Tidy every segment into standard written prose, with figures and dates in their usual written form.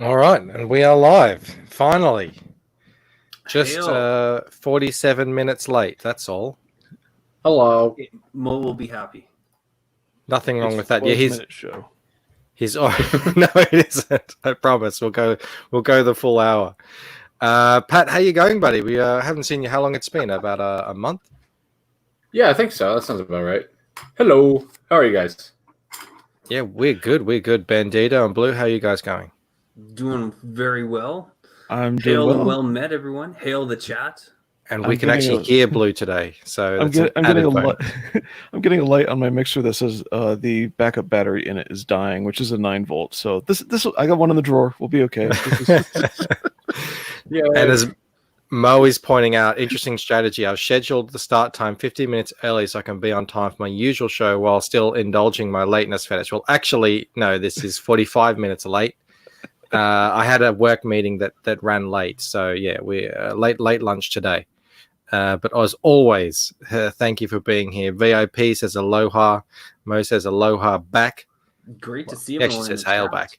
All right, and we are live, finally. Just Hail. 47 minutes late, that's all. Hello. Mo will be happy. Nothing wrong It's with that. Yeah, 12-minute show. he's no, it isn't. I promise. We'll go the full hour. Pat, how you going, buddy? We haven't seen you. How long it's been? About a month? Yeah, I think so. That sounds about right. Hello. How are you guys? Yeah, we're good. We're good. Bandito and Blue, how are you guys going? Doing very well. I'm Hail doing and well. well met, everyone. Hail the chat. And we can actually hear Blue today, so I'm getting I'm getting a light on my mixer that says the backup battery in it is dying, which is a 9-volt. So this I got one in the drawer. We'll be okay. Yeah. And as Mo is pointing out, interesting strategy. I've scheduled the start time 15 minutes early so I can be on time for my usual show while still indulging my lateness fetish. Well, actually, no, this is 45 minutes late. I had a work meeting that ran late, so yeah, we're late lunch today. But as always, thank you for being here. VIP says aloha. Mo says aloha back. Great to see He everyone. actually says hail back.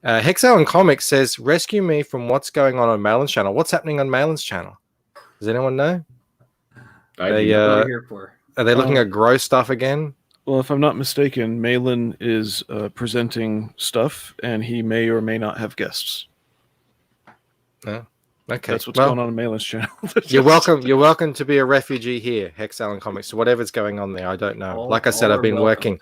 HexAllen Comics says, rescue me from what's going on Malin's channel. What's happening on Malin's channel? Does anyone know? What are you here for? Are they looking at gross stuff again? Well, if I'm not mistaken, Malin is presenting stuff, and he may or may not have guests. No. Okay, that's what's going on Malin's channel. You're welcome to be a refugee here, HexAllen Comics. So whatever's going on there, I don't know. Like I said, I've been working.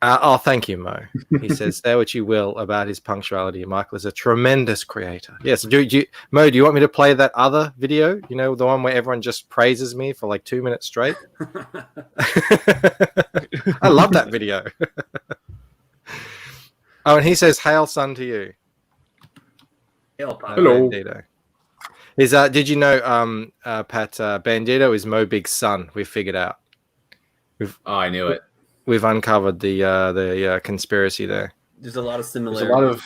Thank you, Mo. He says, say what you will about his punctuality. Michael is a tremendous creator. Yes. Mo, do you want me to play that other video? You know, the one where everyone just praises me for like 2 minutes straight? I love that video. Oh, and he says, hail son to you. Hail, Papa. Hello. Bandito. Did you know, Pat, Bandito is Mo Big's son? We figured out. I knew it. We've uncovered the conspiracy there. There's a lot of similarities.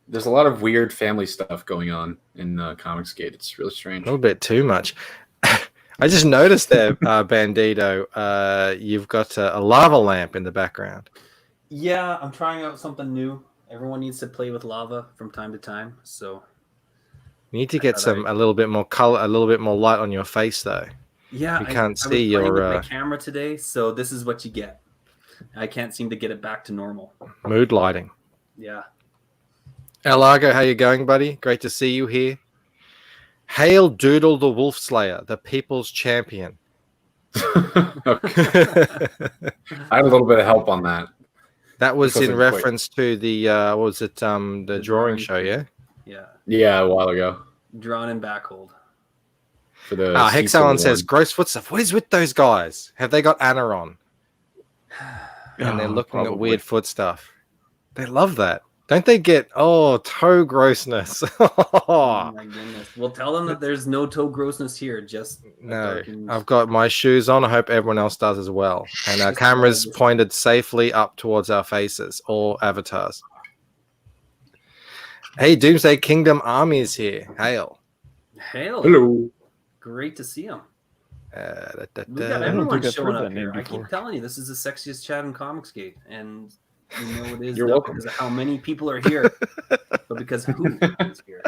There's a lot of weird family stuff going on in Comicsgate. It's really strange. A little bit too much. I just noticed there, Bandito, you've got a lava lamp in the background. Yeah, I'm trying out something new. Everyone needs to play with lava from time to time, so you need to get a little bit more color, a little bit more light on your face, though. Yeah, you can't see I was your with my camera today, so this is what you get. I can't seem to get it back to normal. Mood lighting. Yeah. El Largo, how you going, buddy? Great to see you here. Hail Doodle the Wolf Slayer, the people's champion. I had a little bit of help on that. That was in reference to the what was it? The drawing show, yeah? Yeah, a while ago. Drawn in backhold. For the HexAllen says gross foot stuff. What is with those guys? Have they got Anna on? And they're looking at weird foot stuff. They love that. Don't they get toe grossness? Oh my goodness. Well, tell them that there's no toe grossness here. Just no. I've got my shoes on. I hope everyone else does as well. And our cameras pointed safely up towards our faces, all avatars. Hey, Doomsday Kingdom Army is here. Hail. Hail. Hello. Great to see him. We got everyone showing up here. I keep telling you, this is the sexiest chat in Comicsgate, and you know it is. You're welcome. Because of how many people are here, but because who is here.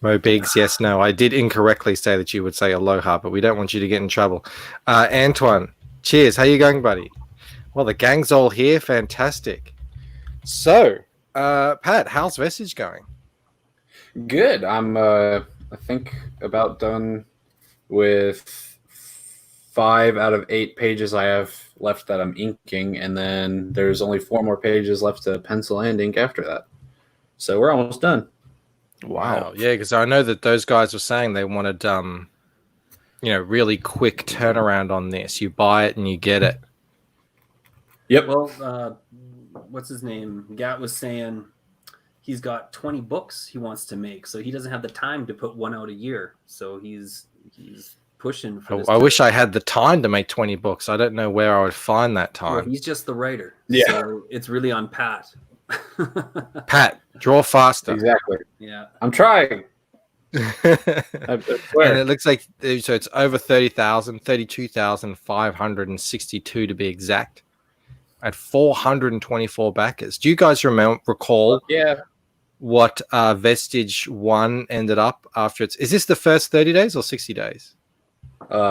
Mo Biggs, yes, no. I did incorrectly say that you would say aloha, but we don't want you to get in trouble. Antoine, cheers. How you going, buddy? Well, the gang's all here. Fantastic. So, Pat, how's Vestige going? Good. I'm, I think, about done with 5 out of 8 pages I have left that I'm inking, and then there's only 4 more pages left to pencil and ink after that. So we're almost done. Wow. Yeah, because I know that those guys were saying they wanted, really quick turnaround on this. You buy it and you get it. Yep. Well, what's his name? Gat was saying he's got 20 books he wants to make, so he doesn't have the time to put one out a year. So he's pushing for this. I wish I had the time to make 20 books. I don't know where I would find that time. Well, he's just the writer. Yeah. So it's really on Pat. Pat, draw faster. Exactly. Yeah. I'm trying. And it looks like so it's over 30,000, 32,562 to be exact. at 424 backers. Do you guys recall Yeah. what Vestige 1 ended up after its... Is this the first 30 days or 60 days?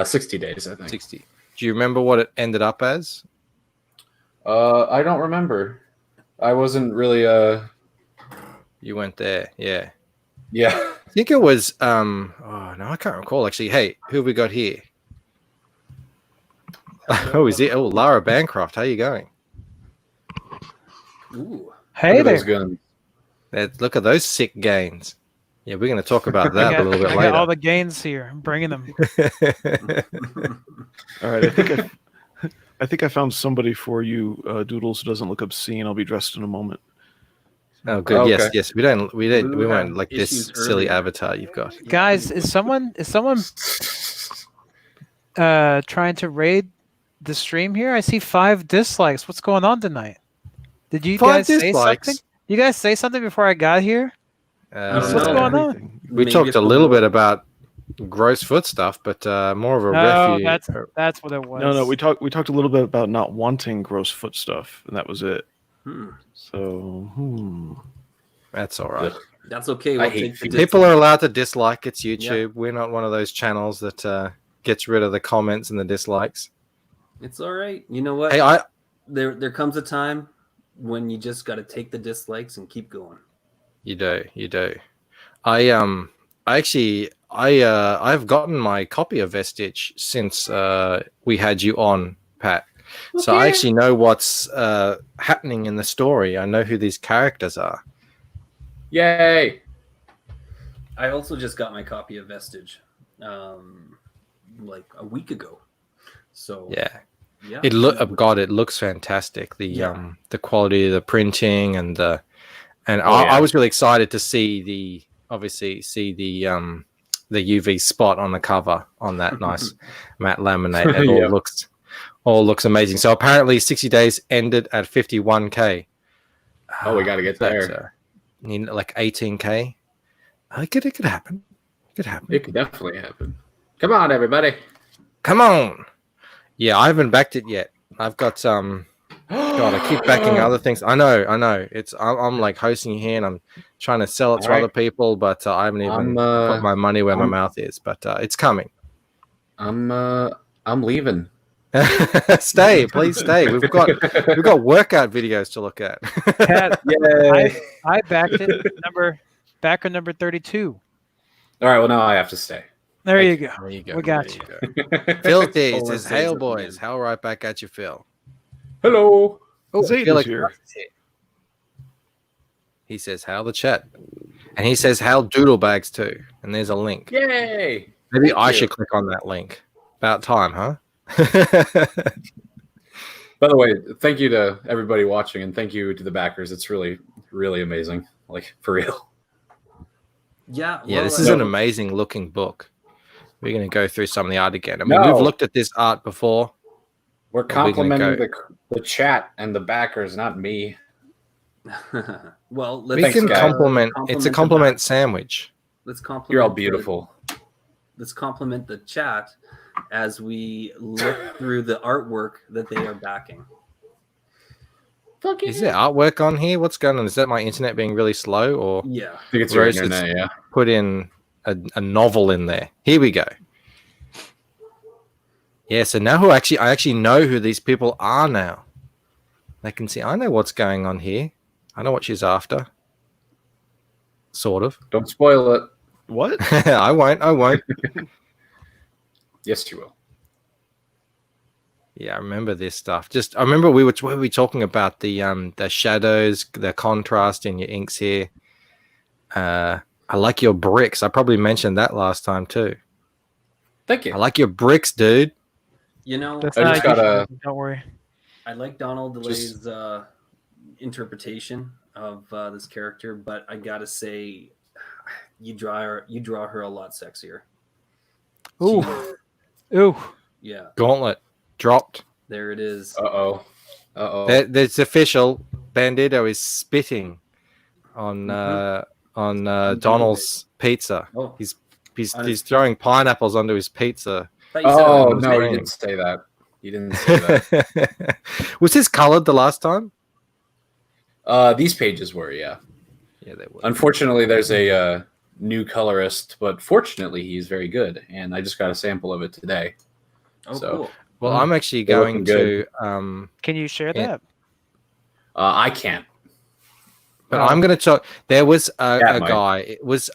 60 days, I think. 60. Do you remember what it ended up as? I don't remember. I wasn't really You went there, yeah. yeah. I think it was oh no, I can't recall actually. Hey, who have we got here? Oh, is it? Oh, Lara Bancroft. How you going? Ooh. Hey Look at those there. guns. Look at those sick gains. Yeah, we're going to talk about that a little bit I got all later. the gains here. I'm bringing them. All right, I think I found somebody for you, Doodles, who doesn't look obscene. I'll be dressed in a moment. Oh, good. Okay. Yes. We Who won't had like this issues silly earlier? avatar you've got. Guys, is someone trying to raid the stream here? I see 5 dislikes. What's going on tonight? Did you 5 guys say dislikes? something? You guys say something before I got here? don't What's know. going on? Everything. We Maybe talked it's a the little war. bit about gross foot stuff, but more of a Oh, refuge. that's what it was. No, we talked a little bit about not wanting gross foot stuff, and that was it. Hmm. So, That's all right. That's okay. I We'll hate take the feet. People are allowed to dislike. It's YouTube. Yeah. We're not one of those channels that gets rid of the comments and the dislikes. It's all right. You know what? Hey, There comes a time when you just got to take the dislikes and keep going. You do. I've gotten my copy of Vestige since we had you on, Pat. So I actually know what's happening in the story. I know who these characters are. Yay! I also just got my copy of Vestige, like a week ago. So Yeah. yeah. It looks fantastic. The Yeah. the quality of the printing and yeah. I was really excited to see the UV spot on the cover on that nice matte laminate. It Yeah. all looks amazing. So apparently 60 days ended at 51K. Oh, we got to get That's, there. like 18K. It could happen. Could happen. It could definitely happen. Come on, everybody. Come on. Yeah, I haven't backed it yet. I've got God, I keep backing other things. I know. I'm like hosting here, and I'm trying to sell it to All right. other people, but I haven't even put my money where my mouth is. But it's coming. I'm leaving. Stay, please stay. We've got workout videos to look at. Pat, Yay! I backed it. Backer number 32. All right. Well, now I have to stay. There you go. There you go. We got there you go. Filthy Always says, says "Hail it, man. boys, how right back at you, Phil." Hello. Oh, Zayd Felix is here. Price is here. He says, "Hail the chat," and he says, "Hail Doodle Bags too." And there's a link. Yay! Maybe Thank I you. should click on that link. About time, huh? By the way, thank you to everybody watching, and thank you to the backers. It's really, really amazing. Like for real. Yeah. Yeah, well, this is an amazing looking book. We're going to go through some of the art again. I mean, No. we've looked at this art before. We're Are we gonna complimenting the chat and the backers, not me. well, We let's can guys. compliment. It's a the compliment back. sandwich. Let's compliment. You're all beautiful. Let's compliment the chat as we look through the artwork that they are backing. Is there artwork on here? What's going on? Is that my internet being really slow, or Yeah. I think it's your Rose, internet, yeah. put in a novel in there? Here we go. Yeah, so now I actually know who these people are now. They can see. I know what's going on here. I know what she's after. Sort of. Don't spoil it. what? I won't. Yes, you will. Yeah, I remember this stuff. I remember we were talking about the shadows, the contrast in your inks here. I like your bricks. I probably mentioned that last time too. Thank you. I like your bricks, dude. You know, That's I not just got a- Don't worry. I like Donald DeLay's interpretation of this character, but I gotta say, you draw her a lot sexier. Ooh. She- Ooh. yeah, Gauntlet dropped. there it is. Uh oh. It's official. Bandito is spitting on Donald's pizza. Oh, He's throwing pineapples onto his pizza. thought you said Oh on the no, you screen. didn't say that. He didn't say that. Was this colored the last time? These pages were, yeah. Yeah, they were. Unfortunately, there's a new colorist, but fortunately, he's very good. And I just got a sample of it today. Oh, So, cool. Well, I'm actually They're going looking to. Can you share Yeah. that? I can't. But I'm going to talk. There was a might. guy. It was.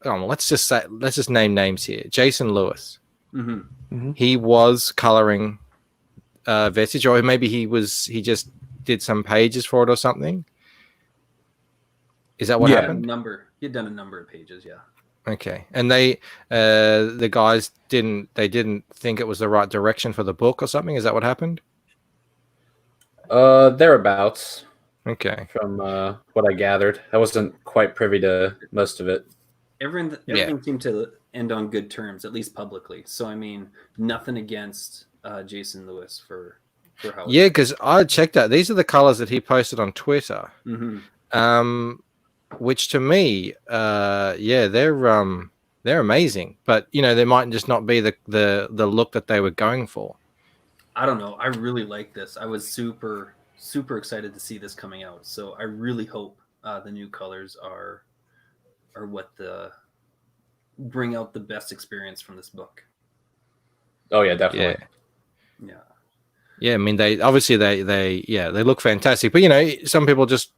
Oh, well, let's just name names here. Jason Lewis. Mm-hmm. He was coloring Vestige, or maybe he just did some pages for it or something. Is that what Yeah. happened? You'd done a number of pages, yeah. Okay, and they the guys didn't think it was the right direction for the book or something. Is that what happened? Thereabouts. Okay. From what I gathered, I wasn't quite privy to most of it. Everything seemed to end on good terms, at least publicly. So I mean, nothing against Jason Lewis for how. Yeah, because I checked out. These are the colors that he posted on Twitter. Mm-hmm. Which to me, they're amazing. But they might just not be the look that they were going for. I don't know. I really like this. I was super excited to see this coming out. So I really hope the new colors are what bring out the best experience from this book. Oh yeah, definitely. Yeah. I mean, they look fantastic. But some people just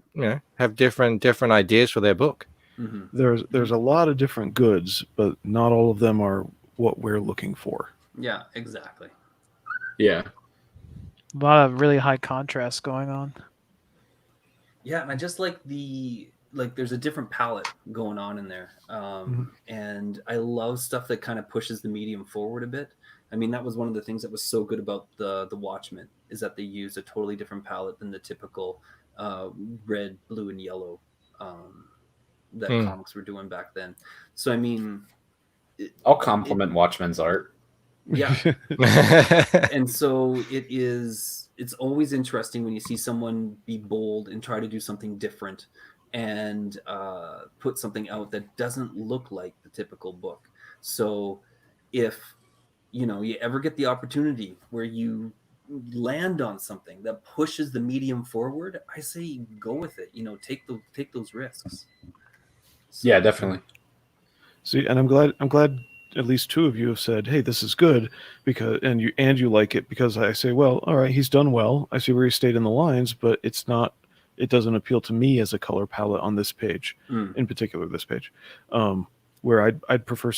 have different ideas for their book. Mm-hmm. There's a lot of different goods, but not all of them are what we're looking for. Yeah, exactly. Yeah. A lot of really high contrast going on. Yeah, and I just like there's a different palette going on in there. And I love stuff that kind of pushes the medium forward a bit. I mean, that was one of the things that was so good about the Watchmen, is that they used a totally different palette than the typical red, blue, and yellow that comics were doing back then. So I mean, I'll compliment Watchmen's art. Yeah. And so it's always interesting when you see someone be bold and try to do something different and put something out that doesn't look like the typical book. So if you ever get the opportunity where you land on something that pushes the medium forward, I say go with it. Take those risks. So, yeah, definitely. See, and I'm glad at least two of you have said, "Hey, this is good," because you like it, because I say, "Well, all right, he's done well. I see where he stayed in the lines, but it doesn't appeal to me as a color palette on this page, in particular this page, where I'd prefer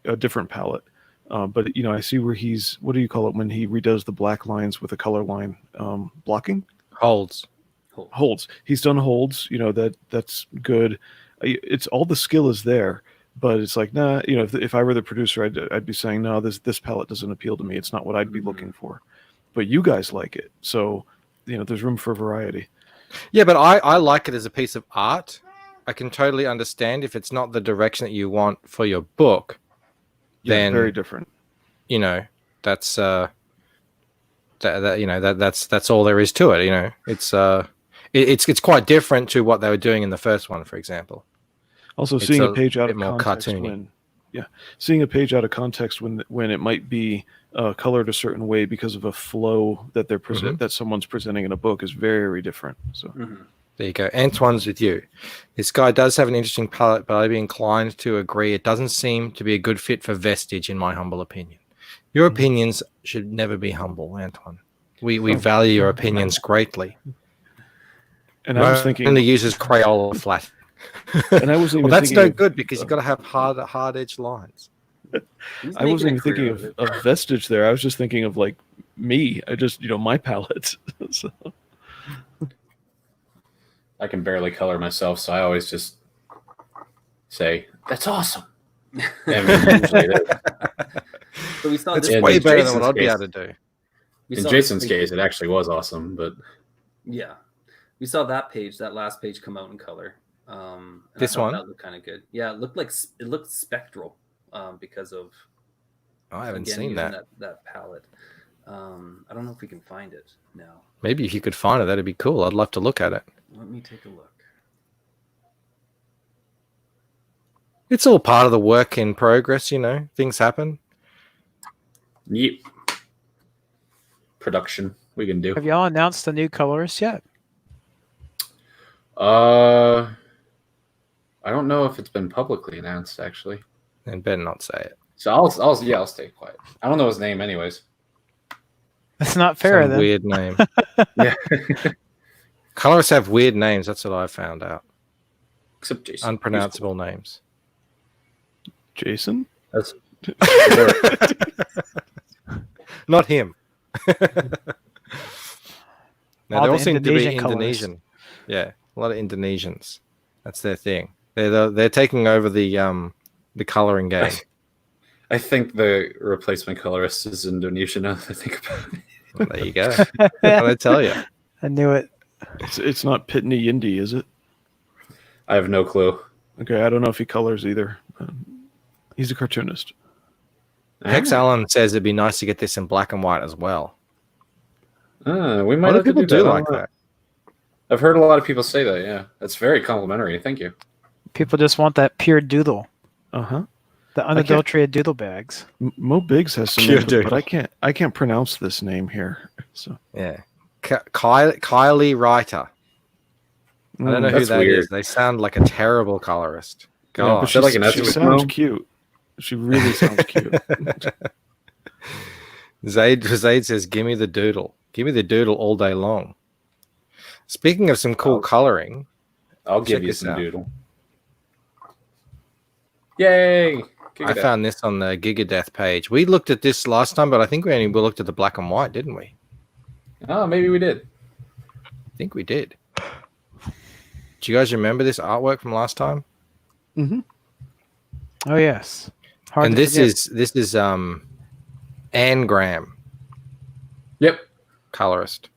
a different palette." But I see where what do you call it when he redoes the black lines with a color line blocking? Holds. He's done holds. That's good. It's all the skill is there. But it's like, nah, if I were the producer, I'd be saying, no, this palette doesn't appeal to me. It's not what I'd be looking for. But you guys like it. So, there's room for variety. Yeah, but I like it as a piece of art. I can totally understand if it's not the direction that you want for your book. Yeah, then very different. That's that's all there is to it. It's quite different to what they were doing in the first one, for example. Also, seeing a page out of more context cartoony. Seeing a page out of context when it might be colored a certain way because of a flow that that someone's presenting in a book is very different. So there you go. Antoine's with you. This guy does have an interesting palette, but I'd be inclined to agree it doesn't seem to be a good fit for Vestige, in my humble opinion. Your opinions should never be humble, Antoine. We value your opinions greatly. And I was thinking, only uses Crayola flat. And I wasn't even that's thinking no good because you've got to have hard edged lines. I wasn't even thinking of Vestige there. I was just thinking of like me. I just my palette. So. I can barely color myself, so I always just say, "That's awesome." And usually it is. So we saw it's this way better than Jason's what I'd be case- able to do. we In saw Jason's this case, it actually was awesome, but Yeah, we saw that last page come out in color. And This I thought one? that looked kind of good. Yeah, it looked spectral because of I haven't again, seen using that. that palette. I don't know if we can find it now. Maybe if you could find it, that'd be cool. I'd love to look at it. Let me take a look. It's all part of the work in progress, things happen. yep. production we can do. Have y'all announced the new colorist yet? I don't know if it's been publicly announced actually. And better not say it. So I'll stay quiet. I don't know his name anyways. It's not fair Some then. weird name. Yeah. Colorists have weird names. That's what I found out. Except Jason. Unpronounceable names. Jason? That's Not him. No, All they all the seem to be Indonesian colorists. Indonesian. Yeah, a lot of Indonesians. That's their thing. They're taking over the coloring game. I think the replacement colorist is Indonesian now that I think about it. Well, there you go. What did I tell you? I knew it. It's not Pitney Yindi, is it? I have no clue. Okay, I don't know if he colors either. He's a cartoonist. HexAllen says it'd be nice to get this in black and white as well. We A might lot have of to people do do that. like that. I've heard a lot of people say that. Yeah, that's very complimentary. Thank you. People just want that pure doodle, Uh-huh. the unadulterated doodle bags. Mo Biggs has some Pure input, doodle. but I can't pronounce this name here. So Yeah. Kylie Reiter. I don't know who That's that is. weird. They sound like a terrible colorist. Yeah, God. but Is that like an she Essex sounds Mo? cute. She really sounds cute. Zaid says, "Give me the doodle. Give me the doodle all day long." Speaking of some cool coloring, I'll Check give you this some out. doodle. Yay! I found this on the Gigadeath page. We looked at this last time, but I think we only looked at the black and white, didn't we? Oh, maybe we did. I think we did. Do you guys remember this artwork from last time? Mm-hmm. Oh yes. Hard And to this forget. is Anne Graham, Yep. colorist.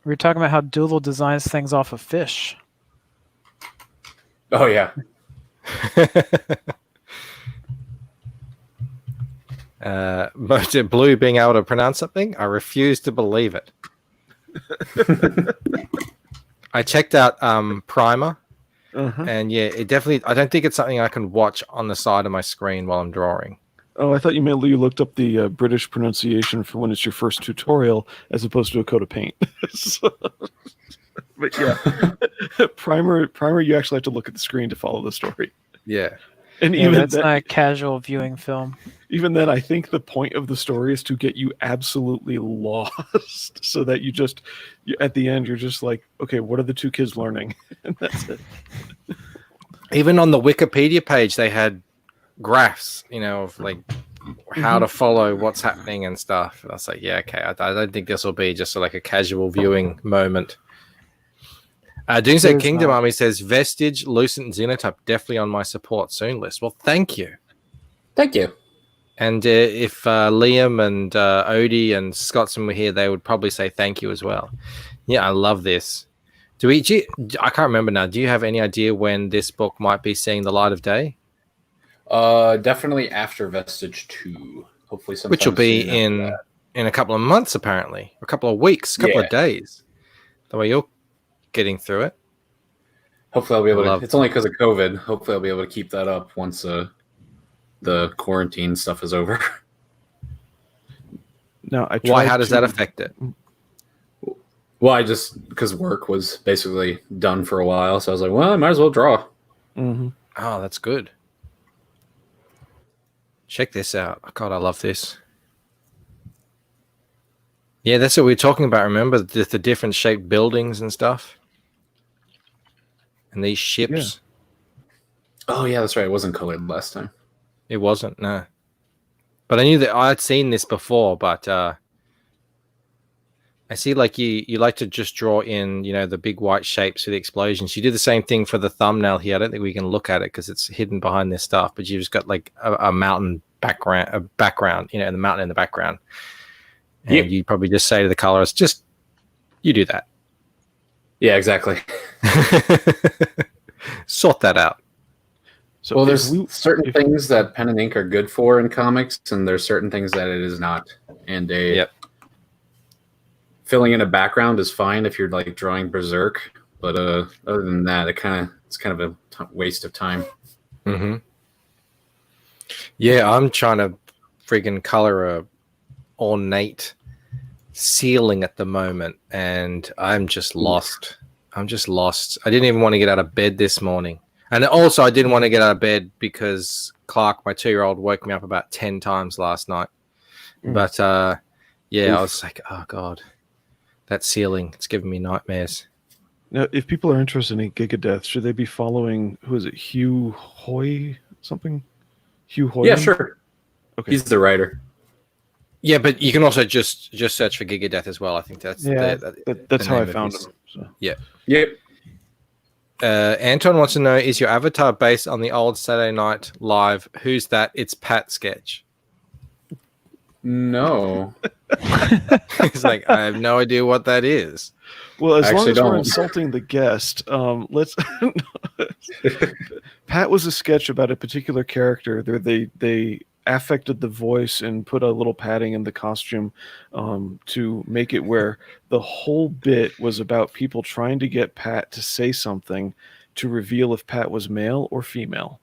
We were talking about how Doodle designs things off of fish. Oh yeah. Blue being able to pronounce something, I refuse to believe it. I checked out Primer, Uh-huh. and yeah, it definitely. I don't think it's something I can watch on the side of my screen while I'm drawing. Oh, I thought you meant you looked up the British pronunciation for when it's your first tutorial as opposed to a coat of paint. So- but yeah, primer, you actually have to look at the screen to follow the story. Yeah, And Yeah, even that's then, not a casual viewing film. even then, I think the point of the story is to get you absolutely lost, so that at the end, you're just like, okay, what are the two kids learning? And that's it. even on the Wikipedia page, they had graphs, of like how to follow what's happening and stuff. And I was like, yeah, okay. I don't think this will be just like a casual viewing moment. Doomsday It's Kingdom not. Army says Vestige, Lucent, and Xenotype definitely on my support soon list. Well, thank you. Thank you. And if Liam and Odie and Scottson were here, they would probably say thank you as well. Yeah, I love this. I can't remember now. Do you have any idea when this book might be seeing the light of day? Definitely after Vestige 2. Hopefully sometime Which will be soon after in a couple of months, apparently. A couple of weeks, a couple of days. The way you're getting through it. Hopefully I'll be able love to. It's only because of COVID. Hopefully I'll be able to keep that up once the quarantine stuff is over. Now, Why? How does that affect it? Well, I just because work was basically done for a while, so I was like, well, I might as well draw. Mm-hmm. Oh, that's good. Check this out. God, I love this. Yeah, that's what we were talking about. Remember the different shaped buildings and stuff? And these ships. Oh yeah, that's right. It wasn't colored last time. It wasn't, no. But I knew that I had seen this before, but I see like you like to just draw in, the big white shapes for the explosions. You do the same thing for the thumbnail here. I don't think we can look at it because it's hidden behind this stuff, but you've just got like a mountain background, the mountain in the background. And you probably just say to the colorist, you do that. Yeah, exactly. Sort that out. So Well, if there's we- certain if- things that pen and ink are good for in comics, and there's certain things that it is not. And filling in a background is fine if you're like drawing Berserk, but other than that, it's kind of a waste of time. Mm-hmm. Yeah, I'm trying to friggin' color a ornate ceiling at the moment, and I'm just lost. I'm just lost. I didn't even want to get out of bed this morning. And also, I didn't want to get out of bed because Clark, my 2-year-old, woke me up about 10 times last night. But yeah, I was like, oh, God, that ceiling, it's giving me nightmares. Now, if people are interested in Gigadeath, should they be following, who is it, Hugh Hoy something? Hugh Hoy? Yeah, sure. Okay. He's the writer. Yeah, but you can also just search for Gigadeath as well. I think that's that's how I found him. So. Yeah. Yep. Anton wants to know, is your avatar based on the old Saturday Night Live Who's That? It's Pat sketch. No. He's like, I have no idea what that is. Well, as long as we're don't. insulting the guest, let's. Pat was a sketch about a particular character. They affected the voice and put a little padding in the costume to make it where the whole bit was about people trying to get Pat to say something to reveal if Pat was male or female.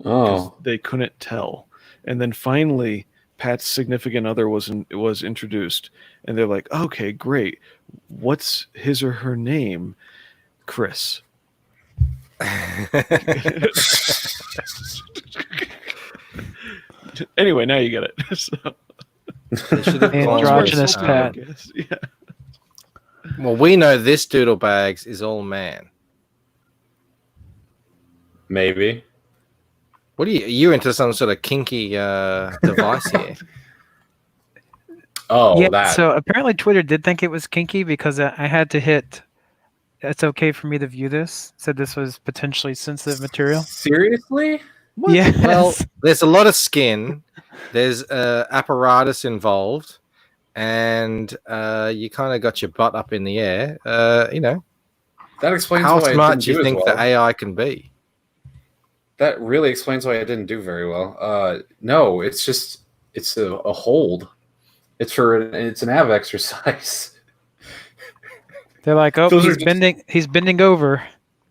Oh. They couldn't tell. And then finally, Pat's significant other was introduced, and they're like, okay, great. What's his or her name? Chris. Anyway, now you get it. So. Androgynous Pat. Yeah. Well, we know this Doodle Bags is all man. Maybe. What are you into some sort of kinky device here? Oh, Yeah, that. so apparently Twitter did think it was kinky because I had to hit it's okay for me to view this. Said this was potentially sensitive material. Seriously? Yeah. Well, there's a lot of skin. There's apparatus involved, and you kind of got your butt up in the air. That explains How why I smart didn't do you do as think well. the AI can be? That really explains why I didn't do very well. No, it's just it's a hold. It's an ab exercise. They're like, oh, Those are he's just- he's bending over.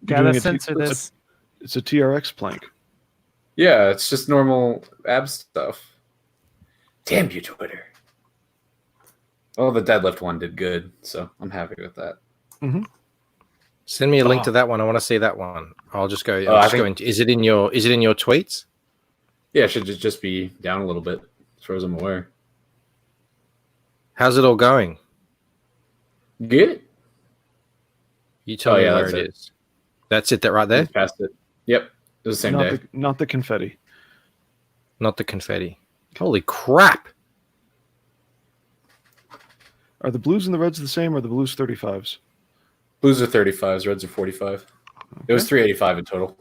You're Gotta doing censor this. It's a TRX plank. Yeah, it's just normal ab stuff. Damn you, Twitter. Well, the deadlift one did good, so I'm happy with that. Mm-hmm. Send me a link to that one. I want to see that one. I'll just go. I think- Go into. Is it in your tweets? Yeah, it should just be down a little bit, as far as I'm aware. How's it all going? Good. You tell me where that's it is. That's it. That right there. Just passed it. Yep, it was the same day. Not the confetti. Not the confetti. Holy crap! Are the blues and the reds the same, or are the blues 35s? Blues are 35s, reds are 45. It was 385 in total.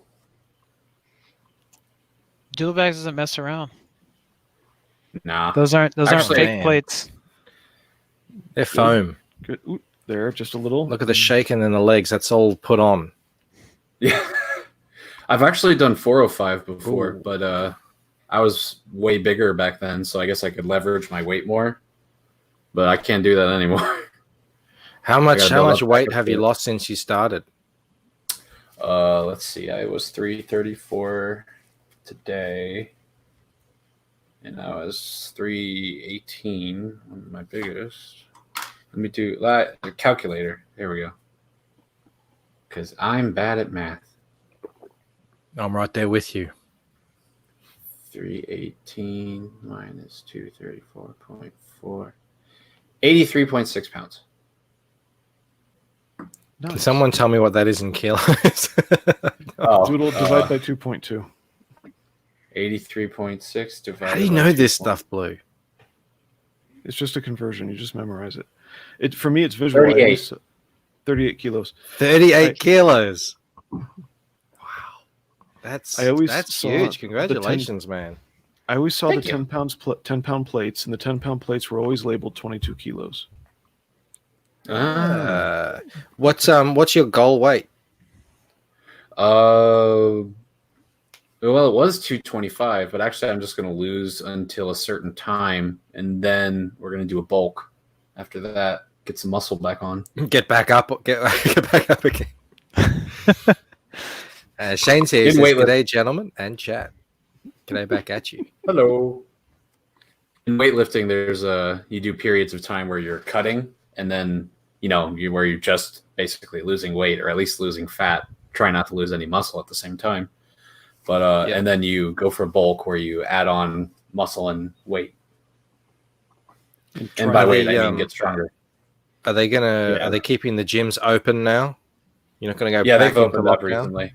Doodle Bags doesn't mess around. Nah. Those aren't Actually, fake man. plates. They're foam. Good. Ooh, there, just a little. Look at the shaking in the legs. That's all put on. Yeah. I've actually done 405 before, Ooh. but I was way bigger back then, so I guess I could leverage my weight more. But I can't do that anymore. How much gotta build up weight back have you before. lost since you started? Let's see. I was 334 today, and I was 318 on my biggest. Let me do that. A calculator. There we go. Because I'm bad at math. I'm right there with you. 318 minus 234.4. 83.6 pounds. Can someone tell me what that is in kilos? Doodle divide by 2.2. 83.6 divided How do you by know this 2.2. stuff, Blue? It's just a conversion. You just memorize it. For me, it's visual. 38. 38 kilos. 38 kilos. Wow. That's I always that's saw huge. the 10 Congratulations, man. I always saw Thank the you. 10-pound plates, and the 10-pound plates were always labeled 22 kilos. What's your goal weight? Well, it was 225, but actually I'm just going to lose until a certain time, and then we're going to do a bulk. After that, get some muscle back on. Get back up. Get back up again. Shane's here. He Didn't says, wait, "G'day, gentlemen," and chat. G'day back at you. Hello. weightlifting, there's you do periods of time where you're cutting, and then where you're just basically losing weight or at least losing fat. Try not to lose any muscle at the same time. But and then you go for bulk where you add on muscle and weight. And by weight, I mean get stronger. Are they Are they keeping the gyms open now? You're not gonna go? Yeah, back they've opened into up lockdown? recently.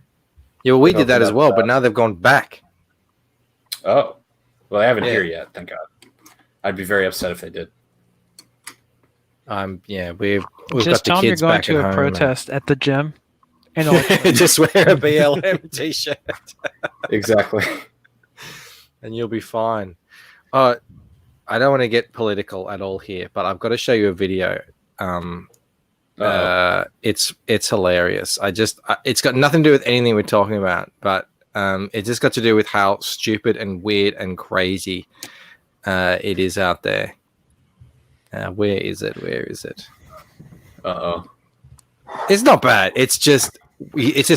Yeah, well, we did that as well, but now they've gone back. Oh, well, they haven't here yet. Thank God. I'd be very upset if they did. Yeah, we've Just got the tell them you're kids going back to at a home. protest at the gym. And Just wear a BLM t-shirt. Exactly. And you'll be fine. I don't want to get political at all here, but I've got to show you a video. It's hilarious. It's got nothing to do with anything we're talking about, but it just got to do with how stupid and weird and crazy it is out there. Where is it? Uh-oh. It's not bad. It's just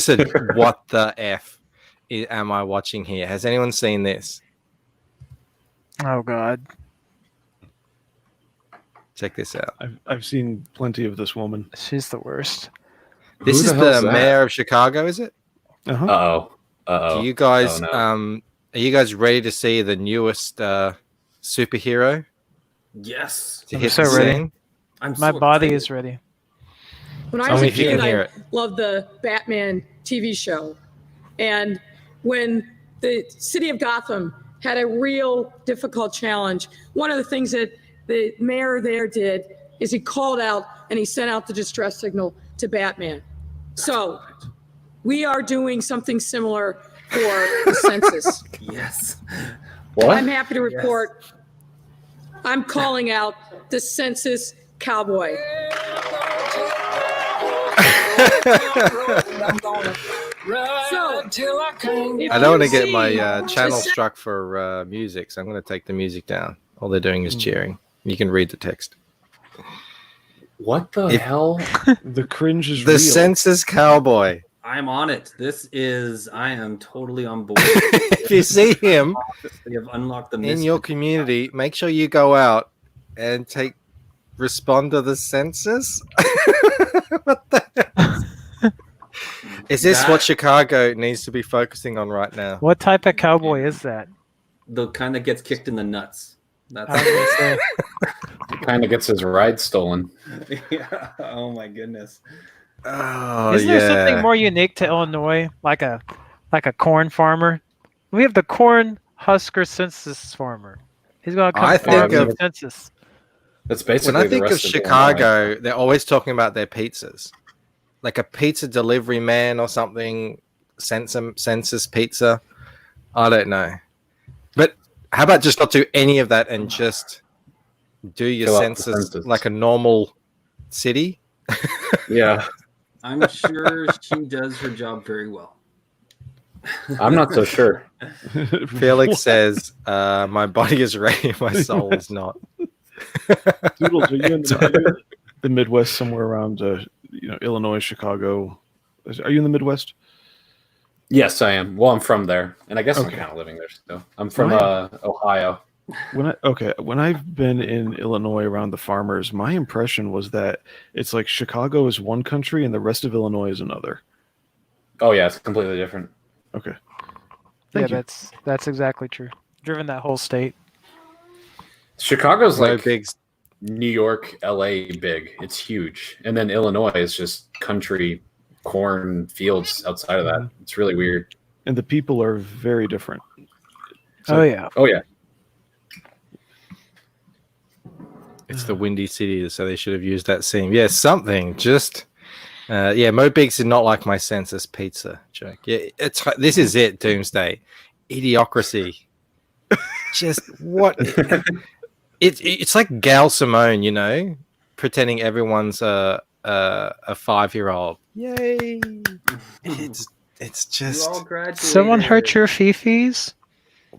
a what the F am I watching here? Has anyone seen this? oh God. Check this out. I've seen plenty of this woman. She's the worst. This Who is the hell's the that? mayor of Chicago, is it? Uh-huh. Uh-oh. Uh-oh. Do you guys Oh, no. are you guys ready to see the newest superhero Yes. to I'm hit so the ready. scene? My body is ready. When I Tell was me a if you kid, can hear I it. loved the Batman TV show. And when the city of Gotham had a real difficult challenge, one of the things that the mayor there did is he called out and he sent out the distress signal to Batman. So we are doing something similar for the census. Yes. What? I'm happy to report I'm calling out the census cowboy. So, I don't want to get my channel struck for music, so I'm going to take the music down. All they're doing is cheering. You can read the text. What the hell? The cringe is The real. census cowboy. I'm on it. I am totally on board. If you see him We have unlocked the in your community, make sure you go out and respond to the census. What the hell? Is this what Chicago needs to be focusing on right now? What type of cowboy is that? The kind that gets kicked in the nuts. That's I was gonna say, Kind of gets his ride stolen. yeah. Oh my goodness. Oh, isn't there something more unique to Illinois, like a corn farmer? We have the corn husker census farmer. He's going to come I farm think the of- census. That's basically When I the think of rest Chicago, they're always talking about their pizzas, like a pizza delivery man or something. Census pizza. I don't know, but how about just not do any of that and just do your Fill out the census census. like a normal city? Yeah. I'm sure she does her job very well. I'm not so sure. Felix says, "My body is ready, my soul is not." Doodles, are you in the Midwest somewhere around, Illinois, Chicago? Are you in the Midwest? Yes, I am. Well, I'm from there, and I guess I'm Okay. kind of living there still. I'm from Right. Ohio. When I've been in Illinois around the farmers, my impression was that it's like Chicago is one country and the rest of Illinois is another. Oh yeah, it's completely different. Okay. Yeah, Thank you. that's exactly true. Driven that whole state. Chicago's No like big. New York, LA big. It's huge. And then Illinois is just country corn fields outside of that. It's really weird. And the people are very different. Oh yeah. Oh yeah. It's the Windy City, so they should have used that scene. Yeah, something. Just, Mo Biggs did not like my census pizza joke. Yeah, this is it. Doomsday, idiocracy. Just what? It's like Gal Simone, pretending everyone's a 5-year-old. Yay! It's just. You all graduated. Someone hurt your fifis?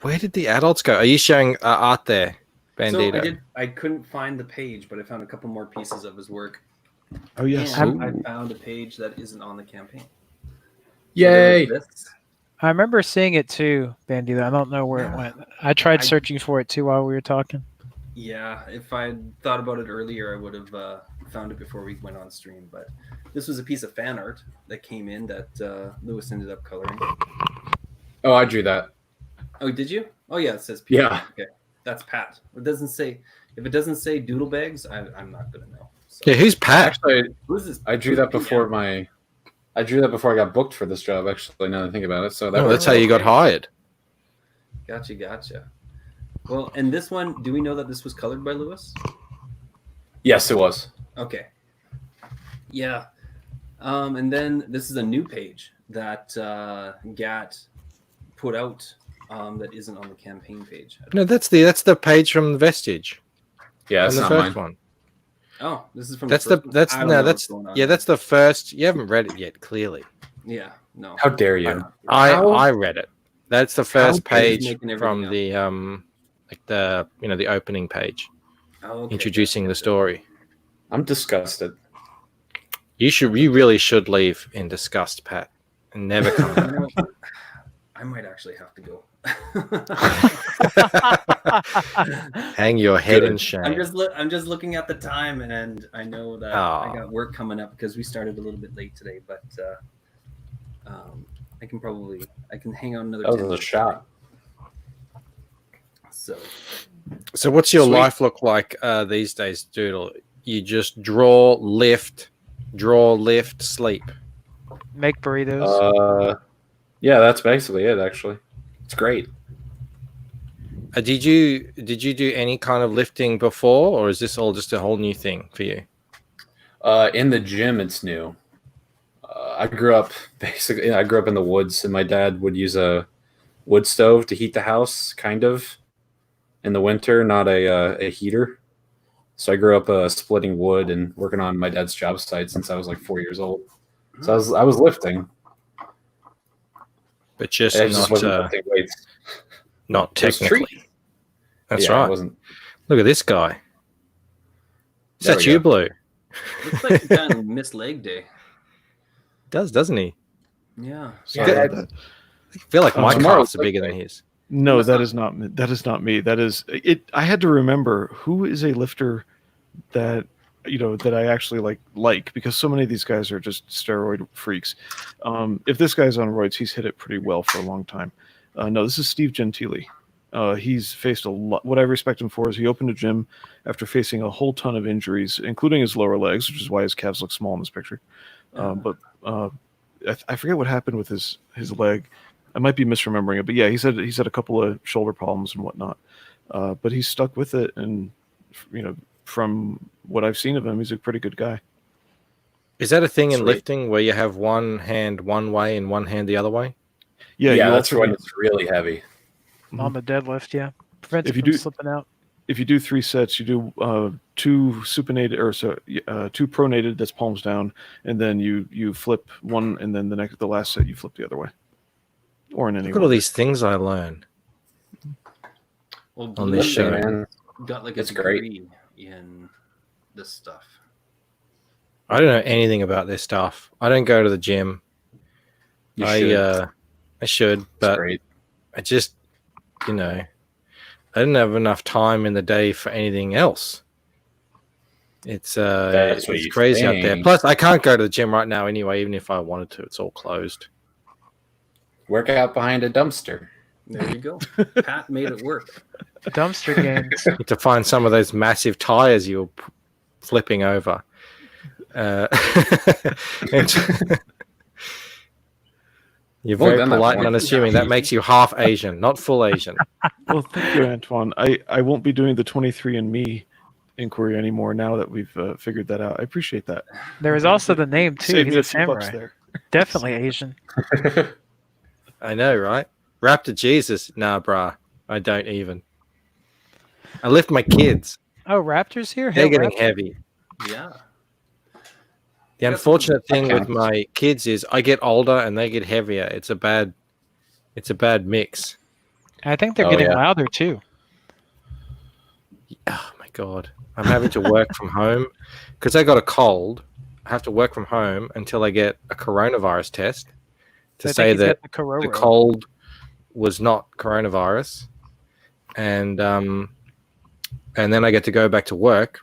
Where did the adults go? Are you showing art there, So Bandito? I couldn't find the page, but I found a couple more pieces of his work. Oh yes. And I found a page that isn't on the campaign. So Yay. there was this. I remember seeing it too, Bandito. I don't know where it went. I tried searching for it too while we were talking. Yeah, if I'd thought about it earlier, I would have found it before we went on stream. But this was a piece of fan art that came in that Lewis ended up coloring. Oh, I drew that. Oh, did you? Oh, yeah, it says Peter. Yeah. Okay, that's Pat. It doesn't say. If it doesn't say Doodle Bags, I'm not gonna know. So. Yeah, who's Pat? Actually, Who's this? I drew that before I drew that before I got booked for this job. Actually, now that I think about it, so that That's how you got hired. Gotcha. Well, and this one, do we know that this was colored by Lewis? Yes, it was. Okay. Yeah. And then this is a new page that Gat put out that isn't on the campaign page. No, that's the page from Vestige. Yeah, From that's the not first mine. one. Oh, this is from That's the the first one? that's I don't no know that's what's going on yeah there. that's the first. You haven't read it yet, clearly. Yeah, no. How dare you? I read it. That's the first dare you page making everything from up? the like the opening page Oh, okay. introducing the story. I'm disgusted. You really should leave in disgust, Pat, and never come back. You know, I might actually have to go. Hang your head Good. in shame. I'm just looking at the time, and I know that I Oh. got work coming up because we started a little bit late today. But I can hang on another. That 10 was a minutes. shot. So what's your Sweet. life look like these days, Doodle? You just draw, lift, sleep. Make burritos. Yeah, that's basically it. Actually, it's great. Did you do any kind of lifting before, or is this all just a whole new thing for you? In the gym, it's new. I grew up in the woods, and my dad would use a wood stove to heat the house, kind of, in the winter, not a heater. So I grew up splitting wood and working on my dad's job site since I was like 4 years old. So I was lifting. But just I just wasn't not lifting weights. not It was technically. treat. That's Yeah, it right. wasn't. Look at this guy. Is There that we you, go. Blue? Looks like you kind of missed leg day. Doesn't he? Yeah. Sorry Yeah, about that. I feel like my Tomorrow's calves are bigger than his. No, That's that not- is not that is not me. That is it. I had to remember who is a lifter that that I actually like because so many of these guys are just steroid freaks. If this guy's on roids, he's hit it pretty well for a long time. No, this is Steve Gentili. He's faced a lot. What I respect him for is he opened a gym after facing a whole ton of injuries, including his lower legs, which is why his calves look small in this picture. But I forget what happened with his leg. I might be misremembering it, but yeah, he's had a couple of shoulder problems and whatnot. But he's stuck with it, and from what I've seen of him, he's a pretty good guy. Is that a thing in Sweet. lifting where you have one hand one way and one hand the other way? Yeah, Yeah, you that's also when need- it's really heavy. On the deadlift, yeah. Prevents If you you from do- slipping out. if you do 3 sets, you do 2 supinated or 2 pronated, that's palms down, and then you flip one, and then the last set you flip the other way, or in any Look at all order. these things I learn. Well, On this Blue show. Man, got like a It's great. degree in this stuff. I don't know anything about this stuff. I don't go to the gym. you should. I should, It's but great. I just, I didn't have enough time in the day for anything else. It's That's what it's you crazy out there. think. Plus, I can't go to the gym right now anyway, even if I wanted to. It's all closed. Work out behind a dumpster. There you go. Pat made it work. Dumpster games. Need to find some of those massive tires you were flipping over. And- You're Well, very then that polite and one- unassuming. That makes you half Asian, not full Asian. Well, thank you, Antoine. I won't be doing the 23andMe inquiry anymore now that we've figured that out. I appreciate that. There was also the name too. Saved He's me a few bucks samurai. there. Definitely Asian. I know, right? Raptor Jesus. Nah, brah. I don't even. I lift my kids. Oh, Raptors here? They're Hail getting Raptor. heavy. Yeah. The unfortunate thing with counts. my kids is I get older and they get heavier. It's a bad mix. I think they're Oh, getting yeah. louder too. Oh my god. I'm having to work from home because I got a cold. I have to work from home until I get a coronavirus test to I say think he's that got the Corona. the cold was not coronavirus. And and then I get to go back to work.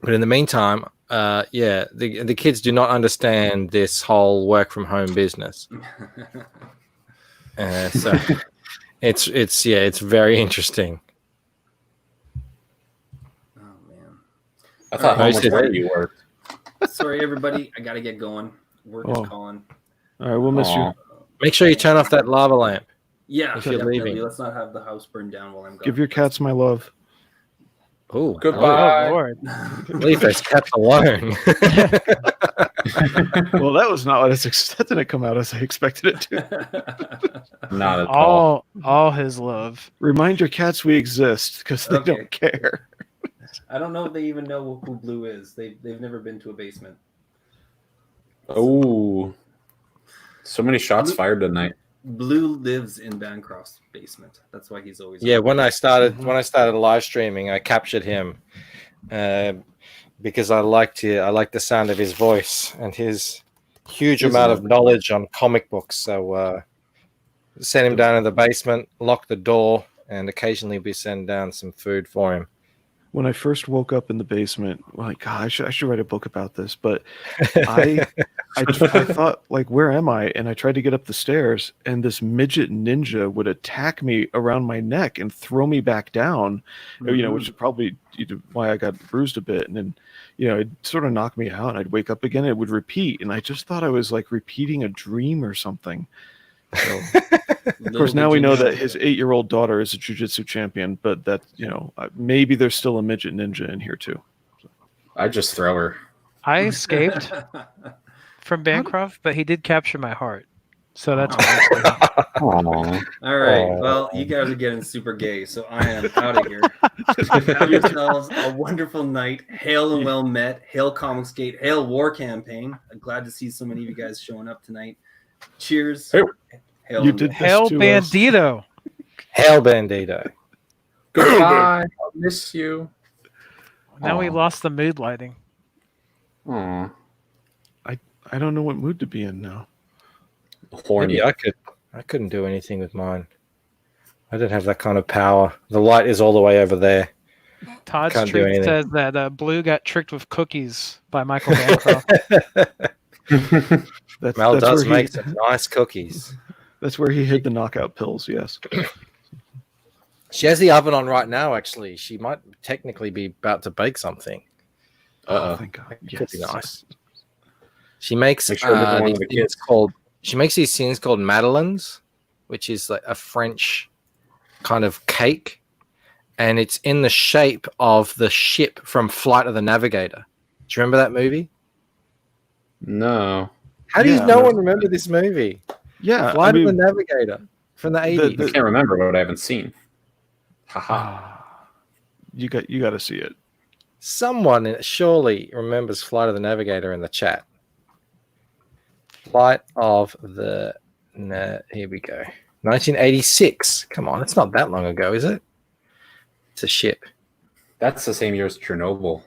But in the meantime, the kids do not understand this whole work from home business. So it's very interesting. Oh man. I thought Alright. home was where you worked. Sorry, everybody. I gotta get going. Work is Oh. calling. All right, we'll miss you. Aw. Make sure you turn off that lava lamp. Yeah, If you're definitely. leaving. Let's not have the house burn down while I'm gone. Give your cats my love. Oh, Goodbye. Oh Lord. Leave those cats alone. Well, that was not what that didn't come out as I expected it to. Not at all. All his love. Remind your cats we exist because they Okay. don't care. I don't know if they even know who Blue is. They've never been to a basement. Oh, so many shots fired tonight. Blue lives in Bancroft's basement. That's why he's always Yeah, when I started live streaming, I captured him because I like the sound of his voice and his huge amount of knowledge on comic books. So send him down in the basement, lock the door, and occasionally we send down some food for him. When I first woke up in the basement, like, God, I should write a book about this, but I thought, like, where am I? And I tried to get up the stairs, and this midget ninja would attack me around my neck and throw me back down, which is probably why I got bruised a bit. And then, it'd sort of knock me out, and I'd wake up again, and it would repeat. And I just thought I was, like, repeating a dream or something. So, of course, now we know that his 8-year-old daughter is a jiu-jitsu champion, but that, maybe there's still a midget ninja in here too. I just throw her. I escaped from Bancroft, but he did capture my heart. So that's why. Aww. All right. Well, you guys are getting super gay, so I am out of here. Have yourselves a wonderful night. Hail and well met. Hail Comicsgate. Hail War Campaign. I'm glad to see so many of you guys showing up tonight. Cheers. Hey. Hail You and did well. Hell to us. Bandito. Hell Bandito. Goodbye. I'll miss you. Now we Aw. lost the mood lighting. Aw. I don't know what mood to be in now. Horny. Maybe I couldn't do anything with mine. I don't have that kind of power. The light is all the way over there. Todd's Can't do Truth anything. says that Blue got tricked with cookies by Michael Bancroft. Mel That's does where make some nice cookies. that's where he hid the knockout pills. Yes. She has the oven on right now, actually. She might technically be about to bake something. Oh, thank God. It Yes. could be nice. She makes Make sure it isn't one of the kids. she makes these things called madeleines, which is like a French kind of cake, and it's in the shape of the ship from Flight of the Navigator. Do you remember that movie? No. How does Yeah, no I one remember this movie? Yeah. Flight I mean, of the Navigator from the 80s. I can't remember what I haven't seen. Haha. you got to see it. Someone surely remembers Flight of the Navigator in the chat. Flight of the here we go. 1986. Come on, it's not that long ago, is it? It's a ship. That's the same year as Chernobyl.